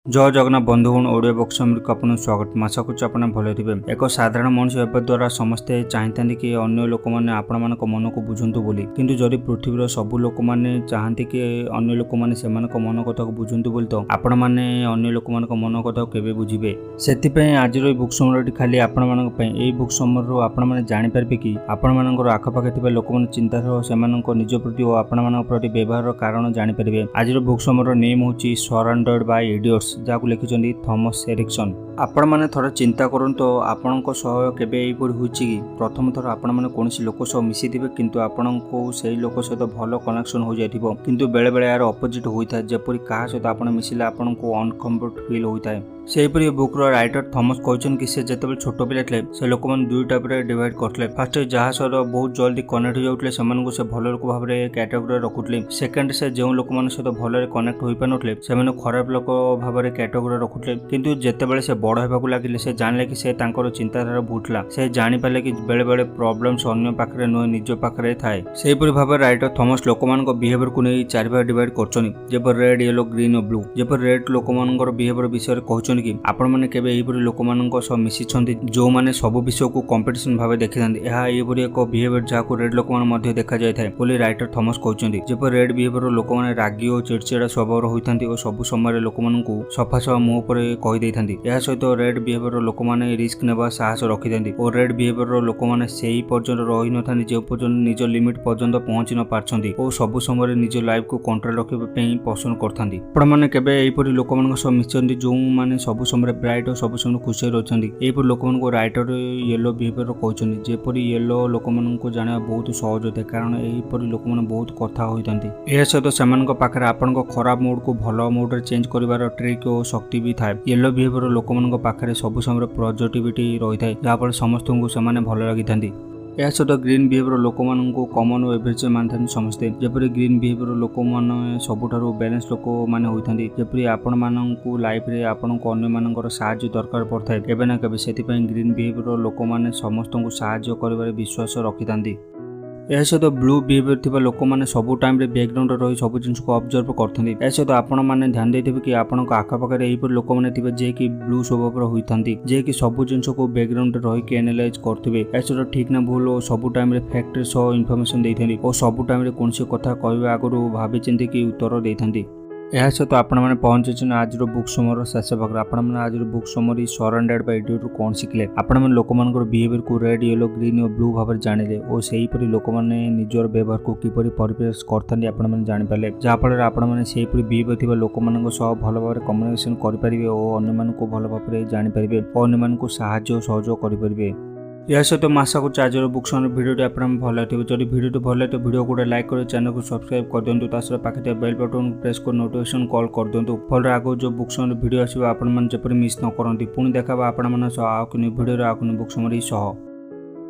जय जगन्नाथ बंधुगण audio box को आपन स्वागत। आशा करुँ आप भले थे। एक साधारण मनुष्य होगा द्वारा समस्ते चाहते कि अन्य लोक मैंने आपण मान मन को बुझंतु बोली, किंतु जदि पृथ्वीर सबू लोक मैंने चाहती कि अन्य लोक मैंने से मन कथा को बुझंतु बोली तो आपण मैंने अन्य लोक मान मन कथा केवे बुझे। से आज बुक समर खाली आपण मान बुक समर आपण मैंने जानीपारे कि आपण मान आखपाखे लोक मैंने चिंताधारा से निज प्रति और आपण मान प्रति व्यवहार कारण जानीपारे। आज बुक समर नेम हूँ सराउंडेड बाय इडियट्स, जहाँ लिखिं थॉमस एरिक्सन। आपण मैंने थोड़ा चिंता करूँ तो आपण केवे कि प्रथम थर आपण मैंने कौन लोक सह मिसी थे किंतु आपण को से लोक सहित भल कनेक्शन हो जाए, किंतु बेले बेले यार अपोजिट होता है। जपरी क्या सहित आप मिसिले आपन को अनकम्फर्ट फील होता है। सेहीपरि बुक्र राइटर थॉमस कहते कि से जिते छोट पिला थे से लोक मैंने दुई टाइप डिवाइड करते। फास्ट जहाँ सहित बहुत जल्दी कनेक्ट हो जाते से भल लोक भाव में कैटेगोरी रखुले। सेकेंड से जो लोक मान सहित भल कनेक्ट हो पार ना से खराब लोक भाव में कैटेगोरी रखुले, किंतु जितेबाला से बड़ होगा लगे से जानले कि से चिंताधारा भूटला। से जानीपारे कि बेले बेले प्रॉब्लम्स अन्य पाखे नुहे निज पाखे थाए। सेहीपरि भाव राइटर थॉमस लोक मान बिहेवियर को नहीं चार भाग डिवाइड कर रेड येलो ग्रीन और ब्लू। जब रेड लोक मान बिहेवियर विषय कहते कि आपण मैंने केवे एहिपरि लोक मानक सह मिसिछन्ति जो माने सब विषय को कंपटीशन भाव देखिथांती। यह एहिपरि एक बिहेवियर जहाँ रेड लोक मान मध्य देखा जाय थाए बोली राइटर थॉमस कहते। जब रेड बिहेवियर लोक माने रागी और चिड़चिड़ा स्वभाव होइथांती और सब समय लोक मानकु सफा सफा मुह पर कहि दैथांती। यह सहित रेड बिहेवियर लोक माने रिस्क नेबा साहस रखिथांती और रेड बिहेवियर लोक माने सेही पर्यंत रहि नथांती जे पर्यंत निज लिमिट पर्यंत पहुंची न पारछंती और सब समय निज लाइफ को कंट्रोल रखिबा पई पसंद करथांती। आपण माने केबे एहिपरि लोक मानक सह मिसिछन्ति जो माने सब समय ब्राइट और सब समय खुशी रही। यहपरि लोक मान राइटर येलो बिहेवियर कहते। जेपरी येलो लोक मान जाना बहुत सहज होता है कारण यहपरि लोक मैंने बहुत कथा होता। यह सहित से पाखे आपण खराब मूड को भल मूड चेंज कर ट्रिक और शक्ति भी थाए। येलो बिहेवियर लोक मान पाखे सब समय पॉजिटिविटी रही है जहाँफल समस्त को से भल लगी। यह सहित ग्रीन बिहेवियर लोक मान कमन और एवरेज मानते समस्ते। जपरी ग्रीन बिहेवियर लोक मैंने सबुठारु बैलेंस लोक मैंने होती। जपरी आपण मानकु लाइफ रे आपण को अन्य मानकर साहाय्य दरकार पड़ता केबे ना केबे। सेतिपई ग्रीन बिहेवियर लोक मैंने समस्त को साहाय्य करिबारे विश्वास रखिथांती। यह सहित ब्लू बिहेवियर थिबा लोक मैंने सबु टाइम रे बैकग्राउंड रही सब जिन को ऑब्जर्व करथांती। यह सहित आपण मैंने ध्यान देथिबे कि आपण आखपाखे एहिपरि लोक मैंने थिबे जे कि ब्लू स्वभाव होइथांती जे कि सब जिन को बैकग्राउंड रही कि एनालाइज करथिबे। यह सहित ठीक ना भूल और सबु टाइम रे फैक्ट सह इनफॉरमेशन देथांती और सबु टाइम रे कोनसी कथा कहबा आगरु भाबी चिंती कि उत्तर देथांती। यह सहित आपण मैंने पहुंचे आज बुक समर शेष भाग। आपण मैंने आज book summer surrounded by idiot कौन शिखले। आपण मैंने लोक मान बिहेवियर को रेड येलो ग्रीन और ब्लू भाव में जानिले और सेहीपरि लोक मैंने निजर व्यवहार को किपरि परिवेश करथांती आपण मैंने जानिपारे। जहाँफल आपण मैंने सेहीपरि बिहेवियर थिबा लोक मान सह भल भाव में कम्युनिकेशन करिपारिबे और अन्य मान को भल भाव में जानिपारिबे और अन्य मान को साहाय्य और सहयोग करिपारिबे। यह सहित आशा करुँ आज बुक समर भिडियो आप भल लगे। जब भिडियो भल लगे तो भिडियो को लाइक कर चैनल को सब्सक्राइब कर दिंतु। तासह पाखे बेल बटन प्रेस कर नोटिफिकेशन कॉल कर दिंतु। फल आगे जो बुक समर भिडियो आसो आपण मैंने जपरी मिस न करती। पुणी देखा आपण मान भिडियो बुक समर सह।